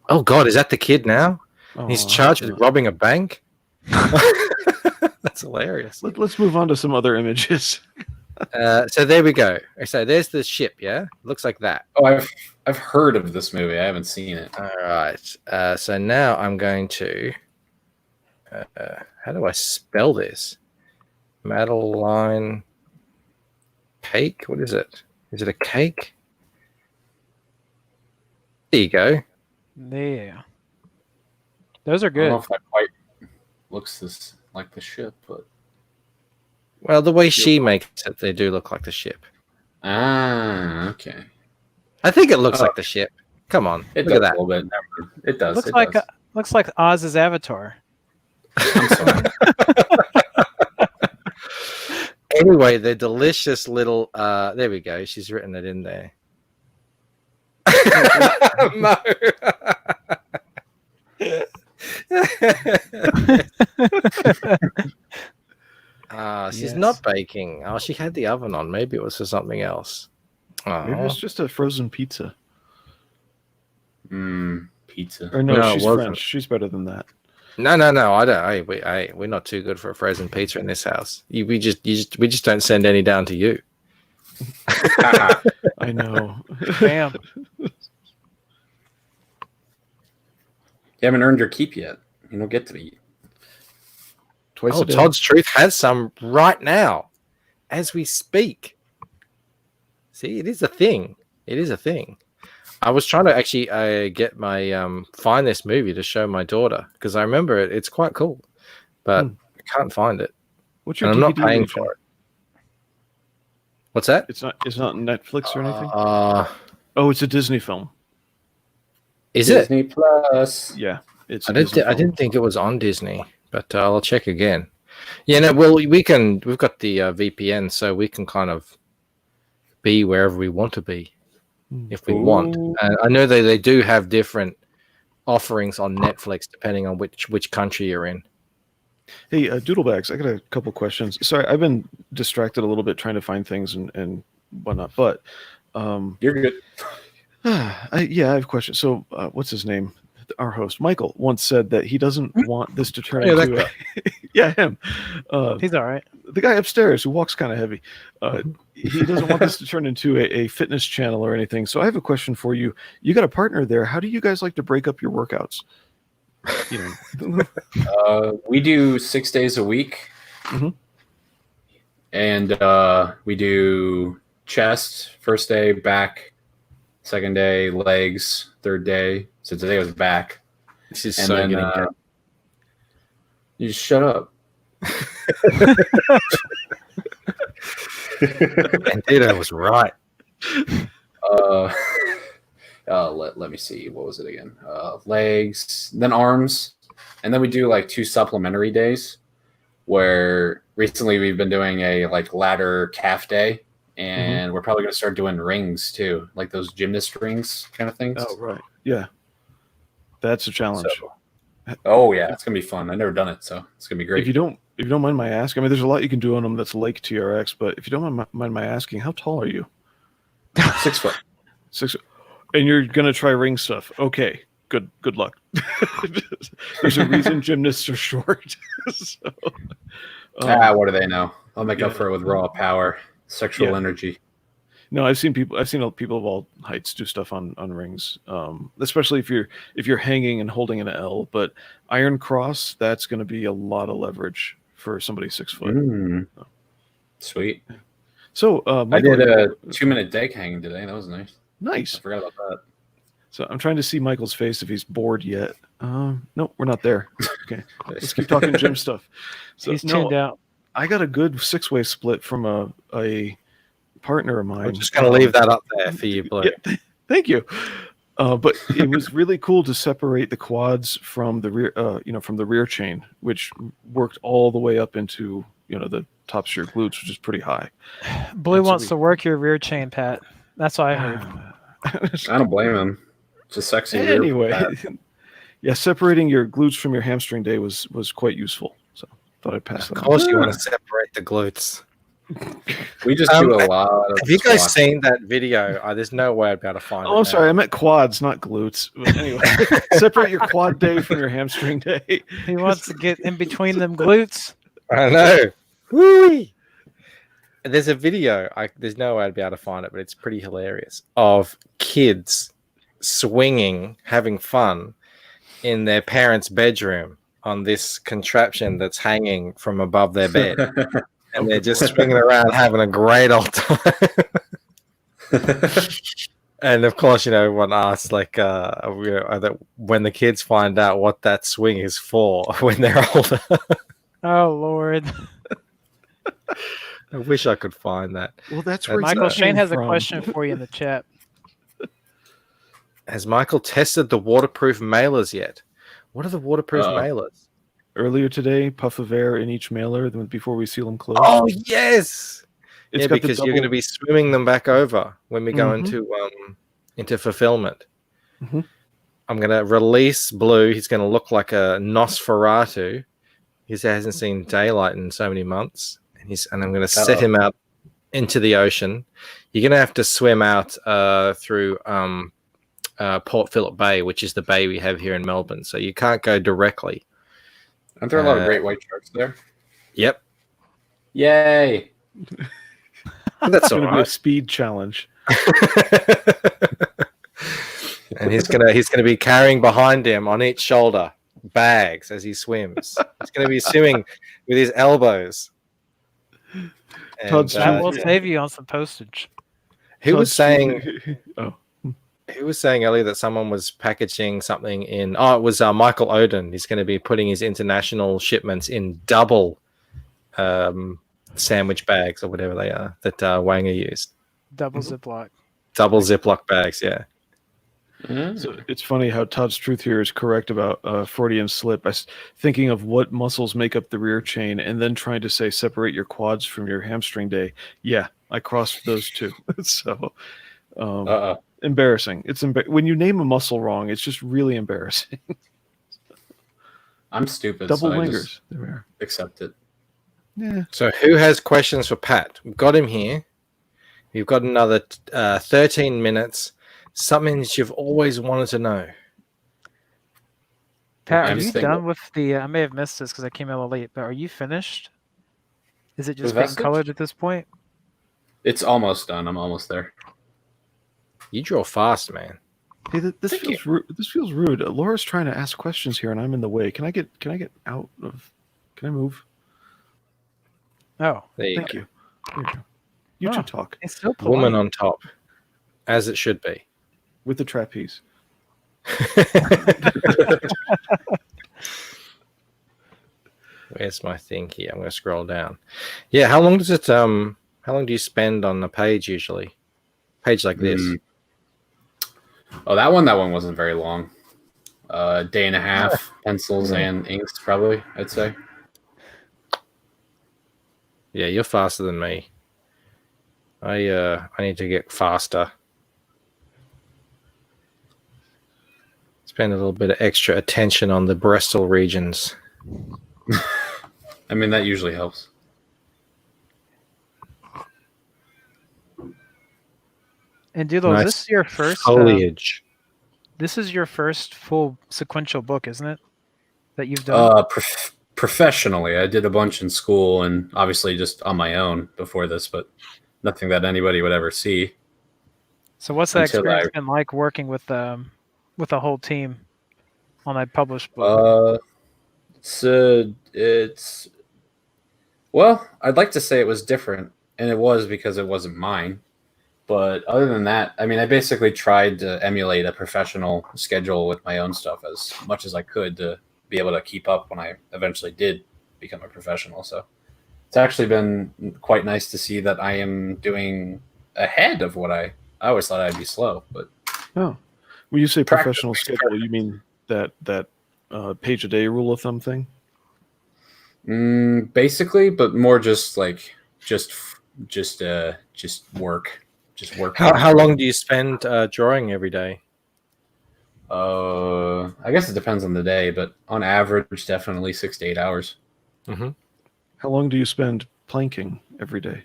Oh God, is that the kid now? He's Oh, charged with robbing a bank. That's hilarious. Let's move on to some other images. So there we go. So there's the ship. Yeah, looks like that. Oh, I've heard of this movie. I haven't seen it. All right. So now I'm going to. How do I spell this? Madeline cake. What is it? Is it a cake? There you go. Yeah. Those are I don't know good. if that quite looks like the ship, but Well, the way she makes it, they do look like the ship. okay. I think it looks like the ship. Come on, It look does at a that. little bit. It does. Looks it like does. looks like Oz's Avatar. I'm sorry. Anyway, the delicious little. There we go. She's written it in there. Mo. She's Yes. not baking. Oh, she had the oven on. Maybe it was for something else. Maybe Oh. it's just a frozen pizza. Pizza. Or no, No, it she's wasn't. French. She's better than that. No. I don't. We're not too good for a frozen pizza in this house. We just don't send any down to you. I know. Bam. You haven't earned your keep yet. You don't get to eat. Twice Oh, a day. Todd's Truth has some right now, as we speak. See, it is a thing. It is a thing. I was trying to actually get my find this movie to show my daughter because I remember it. It's quite cool, but I can't find it. What's your And I'm not DVD paying region? for it. What's that? It's not Netflix or anything. Uh, Oh, it's a Disney film. is it? Disney Plus. Yeah, it's. I a Disney film. didn't think it was on Disney, but I'll check again. Yeah, no. Well, we can. We've got the VPN, so we can kind of be wherever we want to be if we want. And I know they do have different offerings on Netflix depending on which country you're in. Hey, Doodlebags, I got a couple questions. Sorry, I've been distracted a little bit trying to find things and whatnot, but You're good. I have a question. So, what's his name? Our host, Michael, once said that he doesn't want this to turn Yeah, that into yeah, him. He's all right. The guy upstairs who walks kind of heavy. He doesn't want this to turn into a fitness channel or anything. So I have a question for you. You got a partner there. How do you guys like to break up your workouts? You know. We do 6 days a week. Mhm. And we do chest first day, back second day, legs third day. So today was back. This is And so then getting good. you just shut up. Indeed, I was right. Let me see. What was it again? Legs, then arms, and then we do like 2 supplementary days. Where recently we've been doing a like ladder calf day, and we're probably going to start doing rings too, like those gymnast rings kind of things. Oh, right. Yeah. That's a challenge. Oh yeah, it's gonna be fun. I've never done it, so it's gonna be great. If you don't mind my asking, I mean, there's a lot you can do on them that's like TRX, but if you don't mind my asking, how tall are you? 6 foot. 6, and you're gonna try ring stuff. Okay, good luck. There's a reason gymnasts are short. So, What do they know? I'll make up yeah. for it with raw power, sexual Yeah. energy. No, I've seen people of all heights do stuff on rings, especially if you're hanging and holding an L. But Iron Cross, that's going to be a lot of leverage for somebody 6 foot. Sweet. So Michael, I did a 2-minute deck hanging today. That was nice. Nice. I forgot about that. So I'm trying to see Michael's face if he's bored yet. No, we're not there. Okay, let's keep talking gym stuff. So He's tuned out. I got a good 6-way split from a partner of mine. I'm just going to leave that up there for you, Blue. Yeah, thank you. But it was really cool to separate the quads from the rear, from the rear chain, which worked all the way up into the tops of your glutes, which is pretty high. Blue wants to work your rear chain, Pat. That's what I heard. I don't blame him. It's a sexy rear Anyway, pad. yeah, separating your glutes from your hamstring day was quite useful. So thought I'd pass that Of on. course, you want to separate the glutes. We just do a lot of Have you guys squats. seen that video? There's no way I'd be able to find it. Oh, I'm now. sorry. I meant quads, not glutes. But anyway, separate your quad day from your hamstring day. He wants to get in between them glutes. I know. Woo-wee. There's a video. There's no way I'd be able to find it, but it's pretty hilarious. Of kids swinging, having fun in their parents' bedroom on this contraption that's hanging from above their bed. And they're just swinging around, having a great old time. And of course, everyone asks, like, when the kids find out what that swing is for when they're older. Oh Lord. I wish I could find that. Well, that's where Michael, it Shane came has a from. question for you in the chat. Has Michael tested the waterproof mailers yet? What are the waterproof mailers? Earlier today, puff of air in each mailer before we seal them closed. Oh, yes. It's Yeah, got the because you're going to be swimming them back over when we go Mhm. into fulfillment. Mhm. I'm going to release Blue. He's going to look like a Nosferatu. He hasn't seen daylight in so many months. And I'm going to set him out into the ocean. You're going to have to swim out through Port Phillip Bay, which is the bay we have here in Melbourne. So you can't go directly. Aren't there a lot of great white sharks there? Yep. Yay! That's It's all going to be a right. speed challenge. And he's gonna be carrying behind him on each shoulder bags as he swims. He's gonna be swimming with his elbows. And, Todd's That will Yeah. save you on some postage. he was saying oh, he was saying earlier that someone was packaging something in. Oh, it was Michael Oden. He's going to be putting his international shipments in double sandwich bags or whatever they are that Wanger used. Double Ziploc. Double Ziploc bags, yeah. so it's funny how Todd's truth here is correct about Freudian slip. Thinking of what muscles make up the rear chain and then trying to say separate your quads from your hamstring day. Yeah, I crossed those two. So embarrassing. It's when you name a muscle wrong, it's just really embarrassing. I'm stupid. Double so I wingers. just There we are. accept it. Yeah. So who has questions for Pat? We've got him here. You've got another 13 minutes. Something that you've always wanted to know. Pat, are I'm you thinking- done with the? I may have missed this because I came in a little late. But are you finished? Is it just With being Vestige? colored at this point? It's almost done. I'm almost there. You draw fast, man. Hey, this Thank feels rude. This feels rude. Laura's trying to ask questions here, and I'm in the way. Can I get out of? Can I move? Oh, There you Thank go. you. There you go. You Oh. two talk it's still polite. Woman on top, as it should be. with the trapeze. Where's my thing here? I'm going to scroll down. Yeah, how long does it? How long do you spend on a page usually? Page like this. Oh, that one wasn't very long. Day and a half, pencils and inks, probably, I'd say. Yeah, you're faster than me. I need to get faster. Spend a little bit of extra attention on the Bristol regions. I mean, that usually helps. And Doodle, Nice is this your first? Foliage. This is your first full sequential book, isn't it? That you've done. Professionally, I did a bunch in school and obviously just on my own before this, but nothing that anybody would ever see. So what's that until experience I- been like working with a whole team on that published book? It's well, I'd like to say it was different, and it was because it wasn't mine. But other than that, I mean, I basically tried to emulate a professional schedule with my own stuff as much as I could to be able to keep up when I eventually did become a professional. So it's actually been quite nice to see that I am doing ahead of what I always thought I'd be slow, but Oh, when you say Practice. professional schedule, you mean that page a day rule of thumb thing? basically, but more just like just work. Just work. How long do you spend drawing every day? I guess it depends on the day, but on average, definitely 6 to 8 hours. How long do you spend planking every day?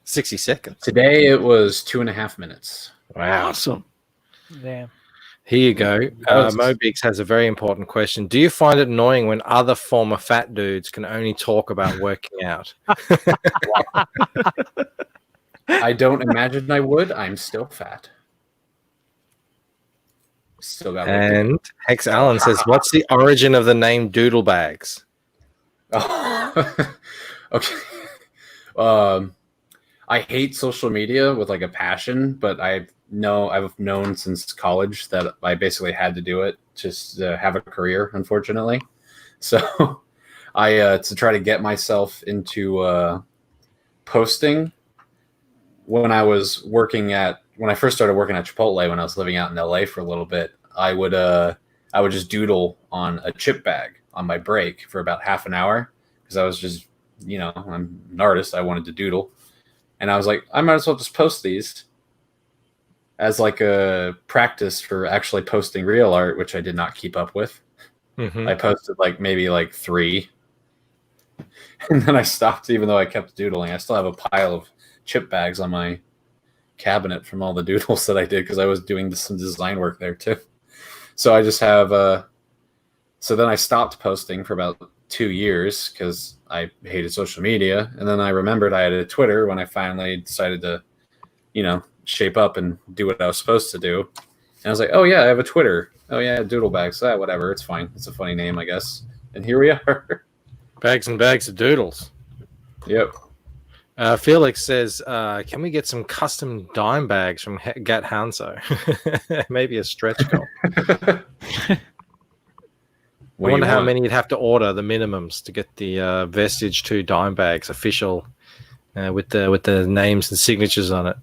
60 seconds. Today it was 2.5 minutes. Wow. Awesome. Damn. Here you go. was- Mobix has a very important question. Do you find it annoying when other former fat dudes can only talk about working out? I don't imagine I would. I'm still fat. Still got And HexAllen says, what's the origin of the name Doodle Bags? Oh. Okay. I hate social media with like a passion, but I've known since college that I basically had to do it just to have a career, unfortunately. So I to try to get myself into posting when I first started working at Chipotle when I was living out in LA for a little bit, I would just doodle on a chip bag on my break for about half an hour because I was just, I'm an artist. I wanted to doodle. And I was like, I might as well just post these as like a practice for actually posting real art, which I did not keep up with. I posted maybe 3. And then I stopped, even though I kept doodling. I still have a pile of chip bags on my cabinet from all the doodles that I did because I was doing some design work there too. So I just have so then I stopped posting for about 2 years because I hated social media. And then I remembered I had a Twitter when I finally decided to, shape up and do what I was supposed to do. And I was like, oh yeah, I have a Twitter. Oh yeah, Doodlebags. Whatever, it's fine. It's a funny name, I guess. And here we are. Bags and bags of doodles. Yep. Felix says, can we get some custom dime bags from Gat Hanso? Maybe a stretch goal. I wonder how many you'd have to order, the minimums, to get the Vestige 2 dime bags official with the names and signatures on it.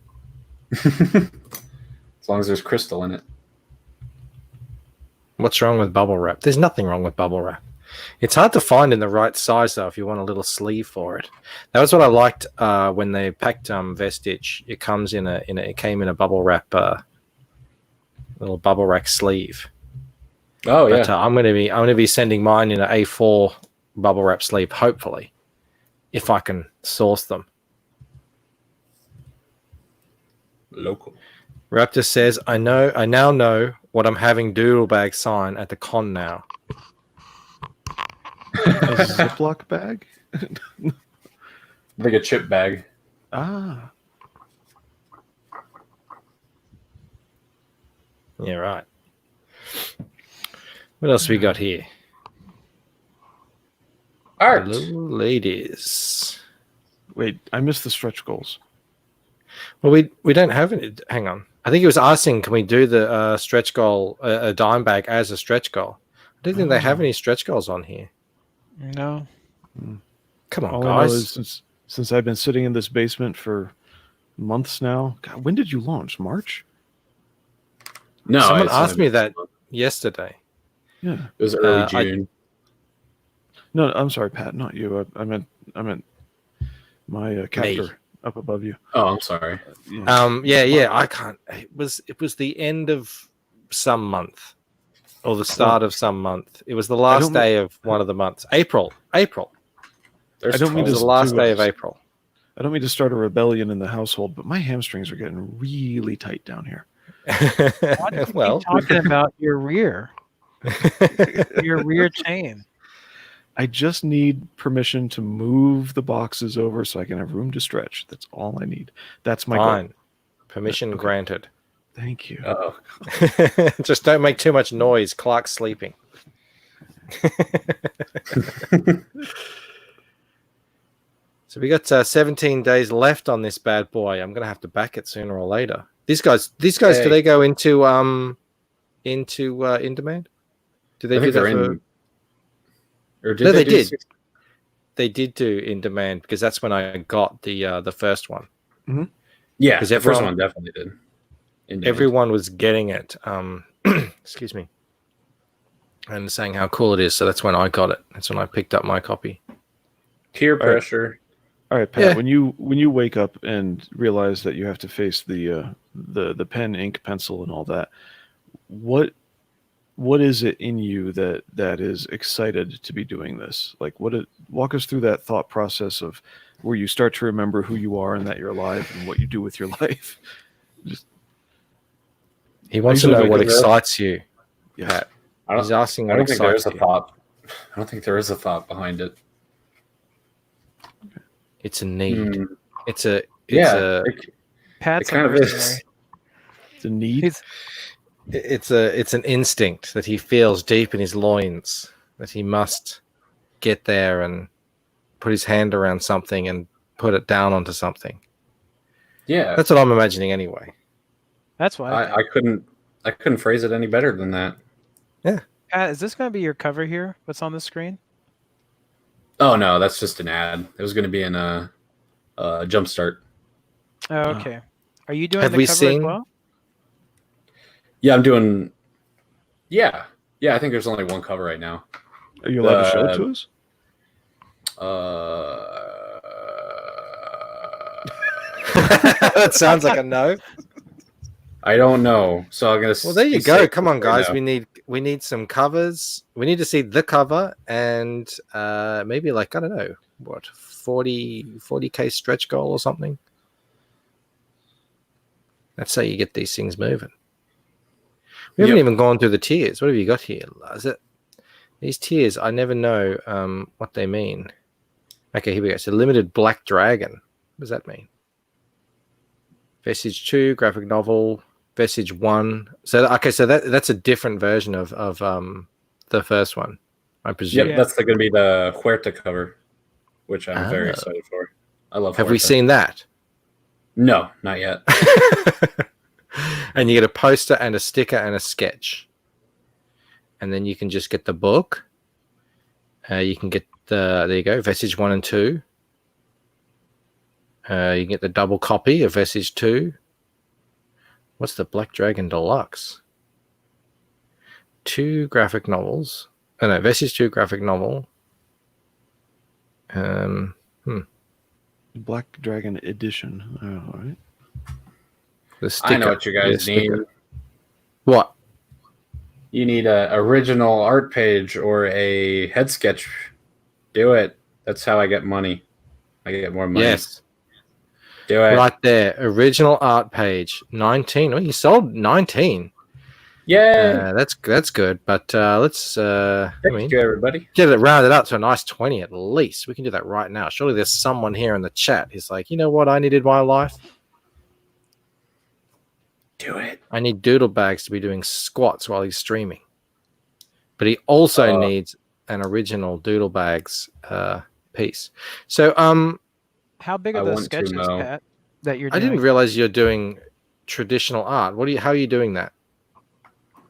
As long as there's crystal in it. What's wrong with bubble wrap? There's nothing wrong with bubble wrap. It's hard to find in the right size, though, if you want a little sleeve for it. That was what I liked when they packed Vestige. It comes it came in a bubble wrap, little bubble wrap sleeve. Oh yeah. But I'm going to be sending mine in an A4 bubble wrap sleeve, hopefully, if I can source them. Local. Raptor says, I now know what I'm having Doodlebag sign at the con now. A Ziploc bag? Like a chip bag. Ah. Yeah, right. What else we got here? Art. Hello, ladies. Wait, I missed the stretch goals. Well, we don't have any. Hang on. I think he was asking, can we do the stretch goal, a dime bag as a stretch goal? I don't think they have any stretch goals on here. No. Come on, All I know guys. is since I've been sitting in this basement for months now. God, when did you launch? March? No, Someone asked me that yesterday. Yeah. It was early June. No, I'm sorry, Pat. Not you. I meant my captor up above you. Oh, I'm sorry. Yeah. I can't. It was the end of some month, or the start of some month. It was the last day of one of the months. April. There's I don't mean It was to- the last day of April. I don't mean to start a rebellion in the household, but my hamstrings are getting really tight down here. Why do you keep talking about your rear? Your rear chain. I just need permission to move the boxes over so I can have room to stretch. That's all I need. That's my Fine. goal. Permission Okay. granted. Thank you. Uh-oh. Just don't make too much noise. Clark's sleeping. So we got 17 days left on this bad boy. I'm gonna have to back it sooner or later. These guys, Hey. do they go into in demand? Do they I do think that they're for? in. Or No, they do did. 60? They did do in demand because that's when I got the first one. Yeah, 'Cause the first everyone- one definitely did. In demand. Everyone was getting it. Excuse me. And saying how cool it is. So that's when I got it. That's when I picked up my copy. Peer right. pressure. All right, Pat. Yeah. When you wake up and realize that you have to face the pen, ink, pencil, and all that, what is it in you that is excited to be doing this? Like, walk us through that thought process of where you start to remember who you are and that you're alive and what you do with your life. He wants to usually know what wake up- excites you. Yeah. Pat. I He's asking I what don't think there is excites a you. thought. I don't think there is a thought behind it. It's a need. Hmm. It's a Pat's It kind a of is. mercenary. It's a need. He's it's an instinct that he feels deep in his loins that he must get there and put his hand around something and put it down onto something. Yeah, That's what I'm imagining anyway. that's why. I couldn't phrase it any better than that. Pat, is this going to be your cover here? What's on the screen? Oh no, that's just an ad. It was going to be in a Jumpstart. Oh, okay. Are you doing Have the we cover seen- as well? Yeah, I'm doing. Yeah, I think there's only one cover right now. Are you allowed to show it to us? That sounds like a no. I don't know. So I'm gonna. Well, there you say go. it Come on, right guys. now. We need some covers. We need to see the cover and maybe like I don't know what 40K stretch goal or something. That's how you get these things moving. We haven't Yep. even gone through the tiers. What have you got here? Is it these tiers? I never know what they mean. Okay, here we go. So limited Black Dragon. What does that mean? Vestige 2, graphic novel. Vestige 1. So okay, so that's a different version of the first one, I presume. Yep, that's going to be the Huerta cover, which I'm very excited for. I love Have Huerta. we seen that? No, not yet. And you get a poster and a sticker and a sketch. And then you can just get the book. You can get there you go, Vestige 1 and 2. You can get the double copy of Vestige 2. What's the Black Dragon Deluxe? 2 graphic novels. Oh no, Vestige 2 graphic novel. Black Dragon edition. All right. The sticker. I know what you guys need. What? You need an original art page or a head sketch. Do it. That's how I get money. I get more money. Yes. Do it. Right there. Original art page. 19. Oh, you sold 19. Yeah. That's good. But let's Thank you, everybody. get it rounded up to a nice 20 at least. We can do that right now. Surely there's someone here in the chat who's like, you know what I needed in my life? Do it. I need Doodle Bags to be doing squats while he's streaming. But he also needs an original Doodle Bags piece. So How big I are the want to sketches, know. Pat, that you're I doing? didn't realize you're doing traditional art. How are you doing that?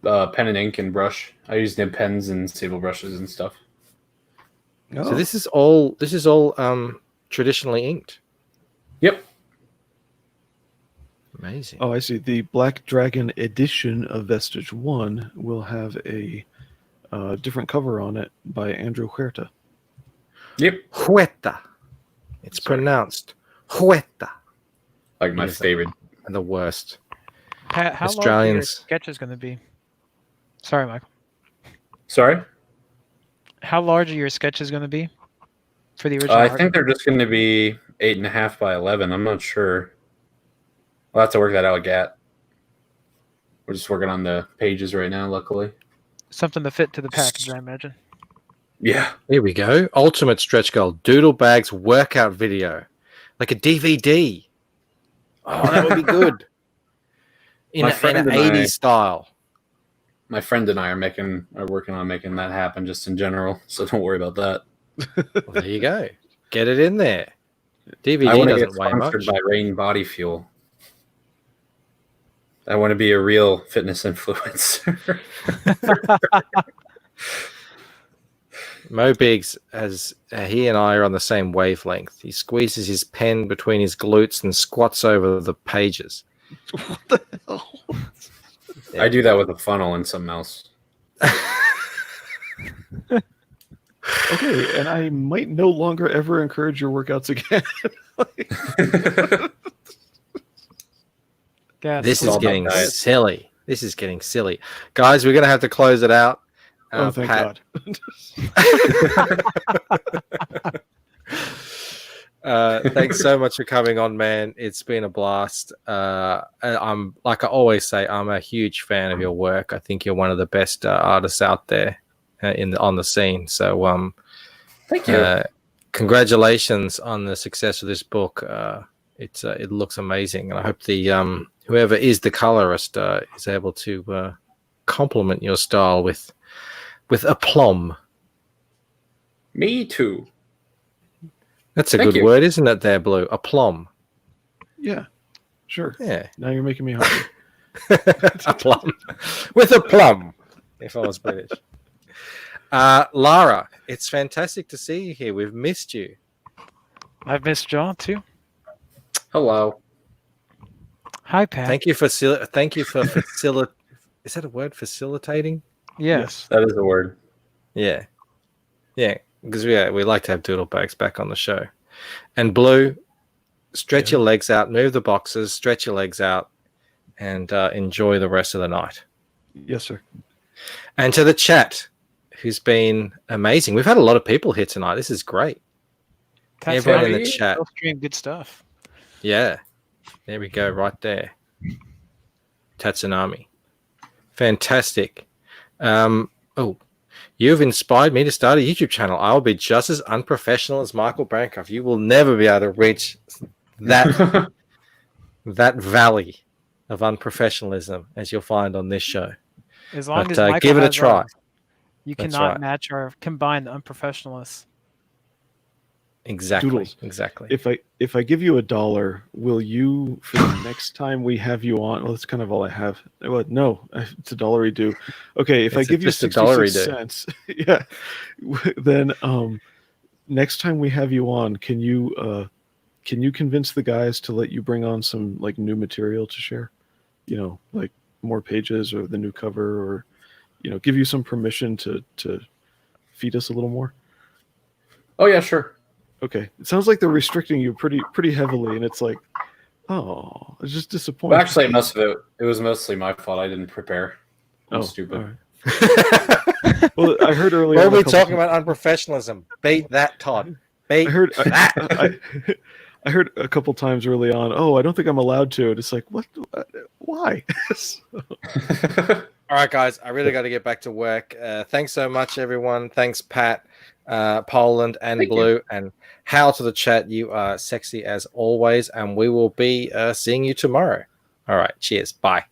Pen and ink and brush. I use nib pens and stable brushes and stuff. So this is all traditionally inked. Yep. Amazing. Oh, I see. The Black Dragon edition of Vestige 1 will have a different cover on it by Andrew Huerta. Yep. Huerta. It's pronounced Huerta. Like my Yes. favorite. The worst. Pat, how large are your Australians. sketches going to be? Sorry, Michael. Sorry? How large are your sketches going to be for the original I art? think they're just going to be 8.5 by 11. I'm not sure. We'll have to work that out, Gat. We're just working on the pages right now, luckily. Something to fit to the package, I imagine. Yeah. Here we go. Ultimate stretch goal. Doodle Bags workout video. Like a DVD. Oh, that would be good. In My an friend and 80s I- style. My friend and I are working on making that happen just in general, so don't worry about that. Well, there you go. Get it in there. I DVD want to get doesn't weigh much. sponsored by Rain Body Fuel. I want to be a real fitness influencer. Mo Biggs he and I are on the same wavelength. He squeezes his pen between his glutes and squats over the pages. What the hell? I do that with a funnel and something else. Okay, and I might no longer ever encourage your workouts again. Gas. This all is about getting diet. silly. This is getting silly. Guys, we're going to have to close it out. Oh, thank Pat, God. thanks so much for coming on, man. It's been a blast. I'm like I always say, I'm a huge fan of your work. I think you're one of the best artists out there on the scene. So, Thank you. congratulations on the success of this book. It looks amazing, and I hope the whoever is the colorist is able to complement your style with aplomb. Me too. That's a Thank good you. word, isn't it? There, Blue. Aplomb. Yeah, sure. Yeah. Now you're making me hungry. Aplomb. With a plum, if I was British. Lara, it's fantastic to see you here. We've missed you. I've missed John too. Hello. Hi, Pat. Thank you for facilitating. Is that a word? Facilitating? Yes. That is a word. Yeah. Yeah. Because we like to have Doodle Bags back on the show. And Blue, stretch your legs out, move the boxes, stretch your legs out, and enjoy the rest of the night. Yes, sir. And to the chat, who's been amazing. We've had a lot of people here tonight. This is great. Everyone in the chat. Stream good stuff. Yeah. There we go, right there. Tatsunami. Fantastic. You've inspired me to start a YouTube channel. I will be just as unprofessional as Michael Bancroft. You will never be able to reach that that valley of unprofessionalism as you'll find on this show. As long But, as Michael give it a has try. ours, you That's cannot right. match or combine the unprofessionalists. Exactly. Doodles. Exactly. If I give you $1, will you, for the next time we have you on? Well, that's kind of all I have. Well, no, it's $1 due. Okay, if I It's give you just $1 66 cents, yeah, then next time we have you on, can you convince the guys to let you bring on some like new material to share? You know, like more pages or the new cover, or give you some permission to feed us a little more. Oh yeah, sure. Okay, it sounds like they're restricting you pretty heavily, and it's like, oh, it's just disappointing. Well, actually, most of it was mostly my fault. I didn't prepare. I'm stupid. all right. Well, I heard earlier. What are we talking about unprofessionalism? Beat that, Todd. Beat I heard that. I heard a couple times early on. Oh, I don't think I'm allowed to. And it's like, what? Why? All right, guys, I really got to get back to work. Thanks so much, everyone. Thanks, Pat, Poland, and Thank Blue, and Hal to the chat. You are sexy as always, and we will be seeing you tomorrow. All right, cheers. Bye.